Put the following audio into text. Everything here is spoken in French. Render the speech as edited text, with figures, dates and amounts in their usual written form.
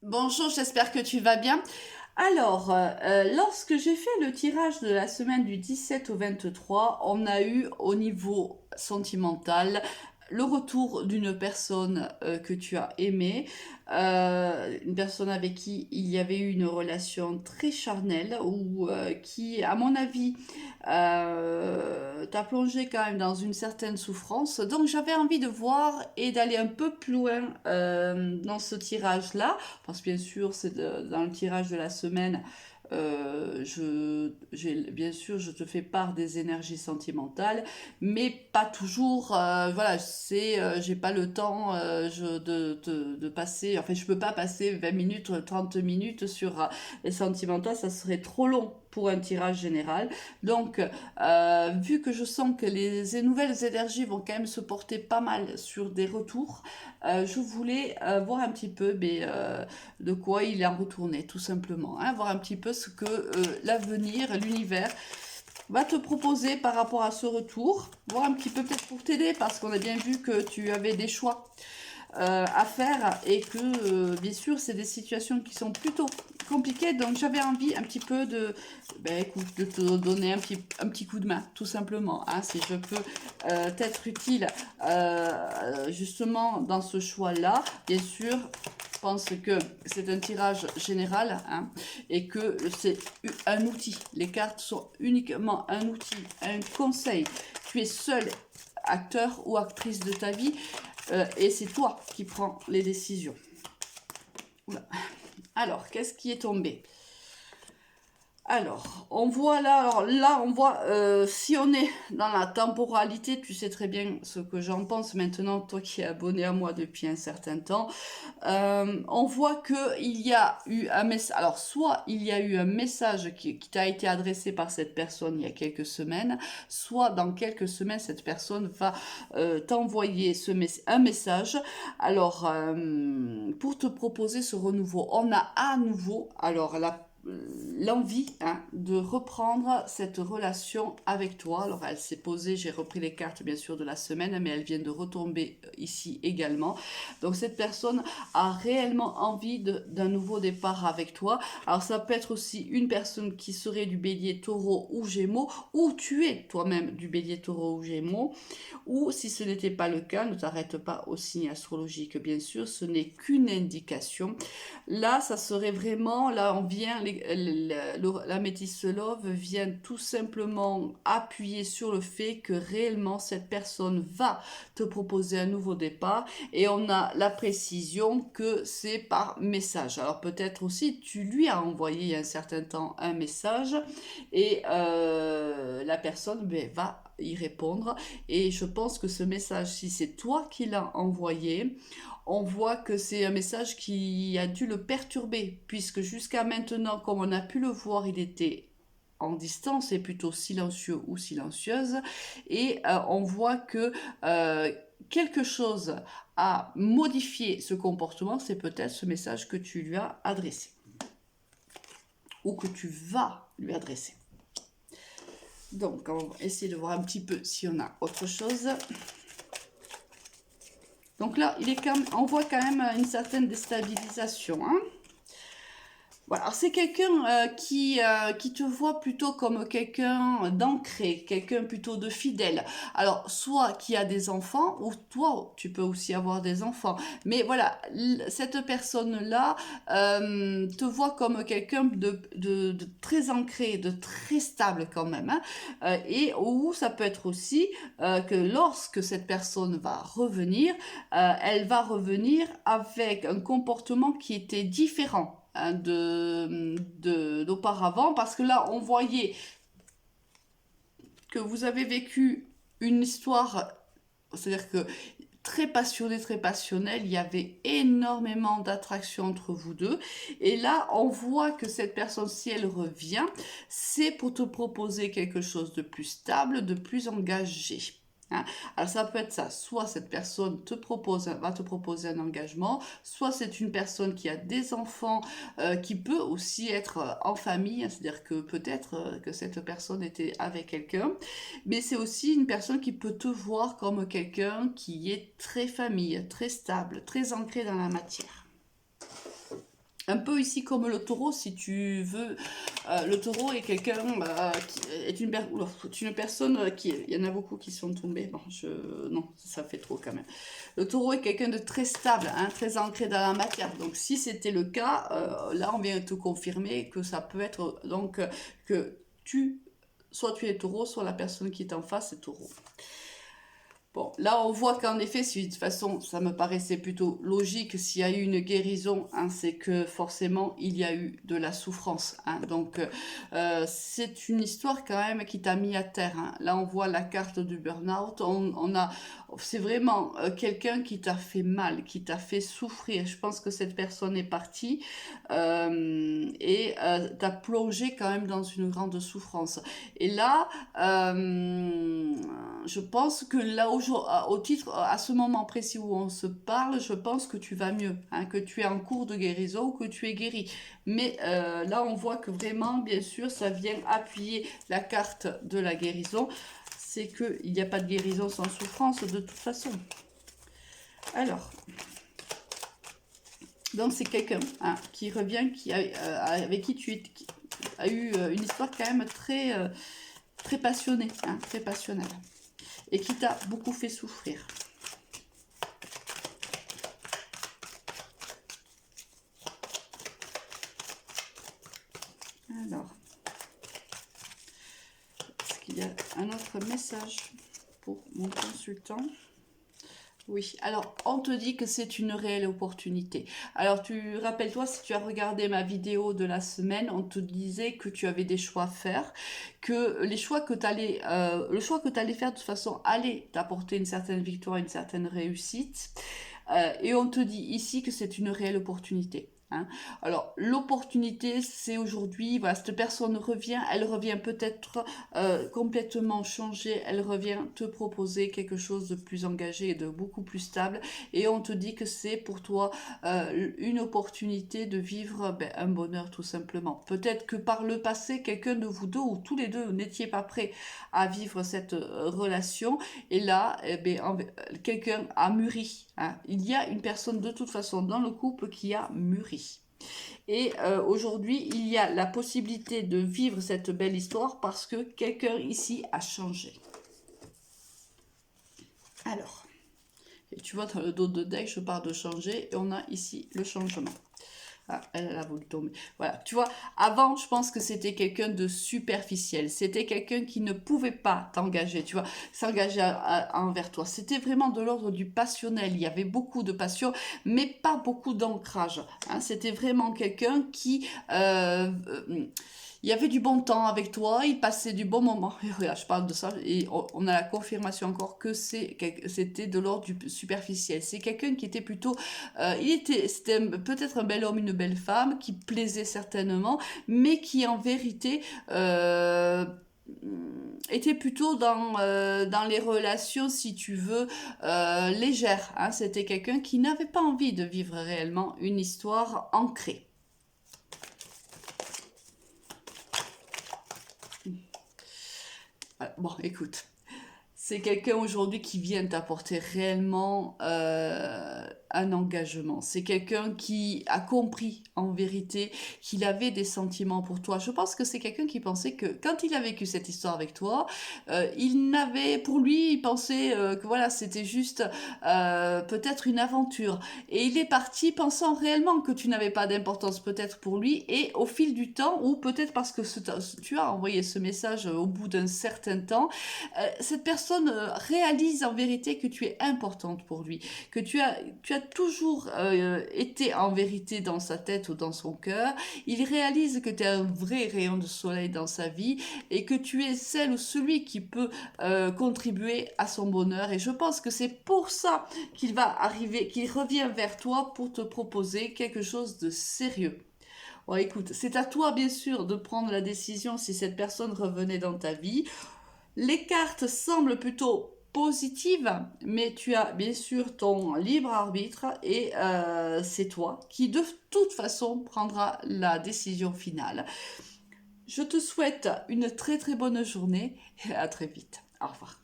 Bonjour, j'espère que tu vas bien. Alors, lorsque j'ai fait le tirage de la semaine du 17 au 23, on a eu au niveau sentimental le retour d'une personne que tu as aimée, une personne avec qui il y avait eu une relation très charnelle ou qui, à mon avis, t'a plongé quand même dans une certaine souffrance. Donc j'avais envie de voir et d'aller un peu plus loin dans ce tirage-là parce que bien sûr, dans le tirage de la semaine, bien sûr, je te fais part des énergies sentimentales, mais pas toujours. Voilà, j'ai pas le temps de passer. Enfin, je peux pas passer 20 minutes, 30 minutes sur les sentimentales, ça serait trop long pour un tirage général. Donc, vu que je sens que les nouvelles énergies vont quand même se porter pas mal sur des retours, je voulais voir un petit peu de quoi il en retournait, tout simplement. Hein, voir un petit peu ce que l'avenir, l'univers va te proposer par rapport à ce retour. Voir un petit peu peut-être pour t'aider, parce qu'on a bien vu que tu avais des choix à faire et que bien sûr c'est des situations qui sont plutôt compliquées, donc j'avais envie un petit peu écoute, de te donner un petit coup de main tout simplement, hein, si je peux t'être utile justement dans ce choix là. Bien sûr, je pense que c'est un tirage général, hein, et que c'est un outil. Les cartes sont uniquement un outil, un conseil. Tu es seul acteur ou actrice de ta vie, et c'est toi qui prends les décisions. Oula. Alors, qu'est-ce qui est tombé? Alors, on voit là, on voit, si on est dans la temporalité, tu sais très bien ce que j'en pense maintenant, toi qui es abonné à moi depuis un certain temps. On voit que il y a eu un message. Alors, soit il y a eu un message qui t'a été adressé par cette personne il y a quelques semaines, soit dans quelques semaines, cette personne va t'envoyer un message. Alors, pour te proposer ce renouveau, on a à nouveau, alors l'envie, hein, de reprendre cette relation avec toi. Alors elle s'est posée, j'ai repris les cartes bien sûr de la semaine, mais elle vient de retomber ici également. Donc cette personne a réellement envie d'un nouveau départ avec toi. Alors ça peut être aussi une personne qui serait du bélier, taureau ou gémeaux, ou tu es toi-même du bélier, taureau ou gémeaux. Ou si ce n'était pas le cas, ne t'arrête pas au signe astrologique, bien sûr, ce n'est qu'une indication. Là, ça serait vraiment, là, on vient, la métisse love vient tout simplement appuyer sur le fait que réellement cette personne va te proposer un nouveau départ, et on a la précision que c'est par message. Alors peut-être aussi tu lui as envoyé il y a un certain temps un message, et la personne va y répondre. Et je pense que ce message, si c'est toi qui l'as envoyé, on voit que c'est un message qui a dû le perturber, puisque jusqu'à maintenant, comme on a pu le voir, il était en distance et plutôt silencieux ou silencieuse. Et on voit que quelque chose a modifié ce comportement, c'est peut-être ce message que tu lui as adressé ou que tu vas lui adresser. Donc, on va essayer de voir un petit peu si on a autre chose. Donc là, on voit quand même une certaine déstabilisation, hein. Voilà, alors c'est quelqu'un qui te voit plutôt comme quelqu'un d'ancré, quelqu'un plutôt de fidèle. Alors, soit qui a des enfants, ou toi, tu peux aussi avoir des enfants. Mais voilà, cette personne-là te voit comme quelqu'un de très ancré, de très stable quand même, hein. Et ou ça peut être aussi que lorsque cette personne va revenir, elle va revenir avec un comportement qui était différent, hein, d'auparavant, parce que là on voyait que vous avez vécu une histoire, c'est-à-dire que très passionné, très passionnel, il y avait énormément d'attraction entre vous deux, et là on voit que cette personne, si elle revient, c'est pour te proposer quelque chose de plus stable, de plus engagé. Hein. Alors ça peut être ça, soit cette personne va te proposer un engagement, soit c'est une personne qui a des enfants, qui peut aussi être en famille, hein, c'est-à-dire que peut-être que cette personne était avec quelqu'un, mais c'est aussi une personne qui peut te voir comme quelqu'un qui est très famille, très stable, très ancré dans la matière. Un peu ici comme le taureau, si tu veux. Le taureau est quelqu'un qui est une personne qui... Il y en a beaucoup qui sont tombés. Bon, non, ça fait trop quand même. Le taureau est quelqu'un de très stable, hein, très ancré dans la matière. Donc si c'était le cas, là on vient te confirmer que ça peut être... Donc que soit tu es taureau, soit la personne qui est en face est taureau. Bon, là, on voit qu'en effet, si de toute façon, ça me paraissait plutôt logique, s'il y a eu une guérison, hein, c'est que forcément, il y a eu de la souffrance. Hein. Donc, c'est une histoire quand même qui t'a mis à terre. Hein. Là, on voit la carte du burn-out. C'est vraiment quelqu'un qui t'a fait mal, qui t'a fait souffrir. Je pense que cette personne est partie et t'a plongé quand même dans une grande souffrance. Et là, je pense que là, au titre, à ce moment précis où on se parle, je pense que tu vas mieux, hein, que tu es en cours de guérison ou que tu es guéri. Mais là, on voit que vraiment, bien sûr, ça vient appuyer la carte de la guérison. C'est qu'il n'y a pas de guérison sans souffrance de toute façon. Alors, donc c'est quelqu'un hein, qui revient, avec qui tu as eu une histoire quand même très passionnée, hein, très passionnelle. Et qui t'a beaucoup fait souffrir. Alors, est-ce qu'il y a un autre message pour mon consultant? Oui, alors on te dit que c'est une réelle opportunité. Alors tu rappelles-toi, si tu as regardé ma vidéo de la semaine, on te disait que tu avais des choix à faire, que les choix que le choix que tu allais faire de toute façon allait t'apporter une certaine victoire, une certaine réussite. Et on te dit ici que c'est une réelle opportunité. Hein. Alors, l'opportunité, c'est aujourd'hui, voilà, cette personne revient, elle revient peut-être complètement changée, elle revient te proposer quelque chose de plus engagé et de beaucoup plus stable, et on te dit que c'est pour toi une opportunité de vivre un bonheur tout simplement. Peut-être que par le passé, quelqu'un de vous deux ou tous les deux n'étiez pas prêts à vivre cette relation, et là, quelqu'un a mûri. Hein. Il y a une personne de toute façon dans le couple qui a mûri. Et aujourd'hui, il y a la possibilité de vivre cette belle histoire parce que quelqu'un ici a changé. Alors, et tu vois dans le dos de deck, je parle de changer et on a ici le changement. Ah, elle a voulu tomber. Voilà, tu vois, avant, je pense que c'était quelqu'un de superficiel. C'était quelqu'un qui ne pouvait pas t'engager, tu vois, s'engager envers toi. C'était vraiment de l'ordre du passionnel. Il y avait beaucoup de passion, mais pas beaucoup d'ancrage. Hein. C'était vraiment quelqu'un qui... il y avait du bon temps avec toi, il passait du bon moment. Et regarde, je parle de ça et on a la confirmation encore que c'était de l'ordre du superficiel. C'est quelqu'un qui était plutôt, c'était peut-être un bel homme, une belle femme qui plaisait certainement, mais qui en vérité était plutôt dans les relations, si tu veux, légères. Hein. C'était quelqu'un qui n'avait pas envie de vivre réellement une histoire ancrée. Bon, écoute, c'est quelqu'un aujourd'hui qui vient t'apporter réellement un engagement. C'est quelqu'un qui a compris en vérité qu'il avait des sentiments pour toi. Je pense que c'est quelqu'un qui pensait que quand il a vécu cette histoire avec toi, pour lui, il pensait que voilà, c'était juste peut-être une aventure. Et il est parti pensant réellement que tu n'avais pas d'importance peut-être pour lui. Et au fil du temps, ou peut-être parce que tu as envoyé ce message au bout d'un certain temps, cette personne réalise en vérité que tu es importante pour lui, que tu as toujours été en vérité dans sa tête ou dans son cœur. Il réalise que tu es un vrai rayon de soleil dans sa vie et que tu es celle ou celui qui peut contribuer à son bonheur. Et je pense que c'est pour ça qu'il revient vers toi pour te proposer quelque chose de sérieux. Bon, écoute, c'est à toi bien sûr de prendre la décision si cette personne revenait dans ta vie. Les cartes semblent plutôt positives, mais tu as bien sûr ton libre arbitre et c'est toi qui de toute façon prendra la décision finale. Je te souhaite une très très bonne journée et à très vite. Au revoir.